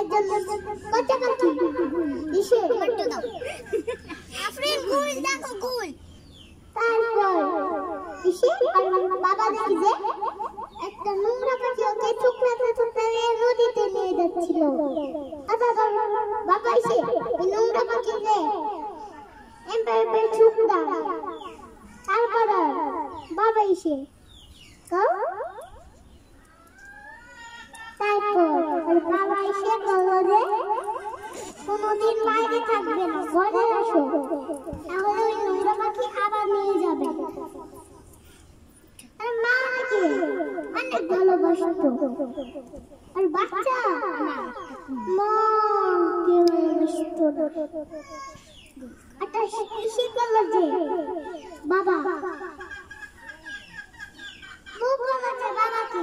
একজন কচ্চা পাখি ইসে মারতে দাও আফরিন গুল দেখো গুল তারপর ইসে আর বাবা দেখি যে একটা নোংরা পাখি ওকে ঠুকরাতে ঠুকরাতে নদীতে নিয়ে যাচ্ছিল বাবা ইসে এই নোংরা পাখিকে এমপে ঠুকরা তারপর বাবা ইসে তারপর বাবা এসে বলল যে কোনোদিন বাইরে থাকবে না ঘরে আসো তাহলে ওই নোংরা পাখি আবার নিয়ে যাবে আর মা নাকি অনেক ভালোবাসতো আর বাচ্চা মা কে ভালোবাসতো একটা সে করলো যে বাবা মুখ বাবাকে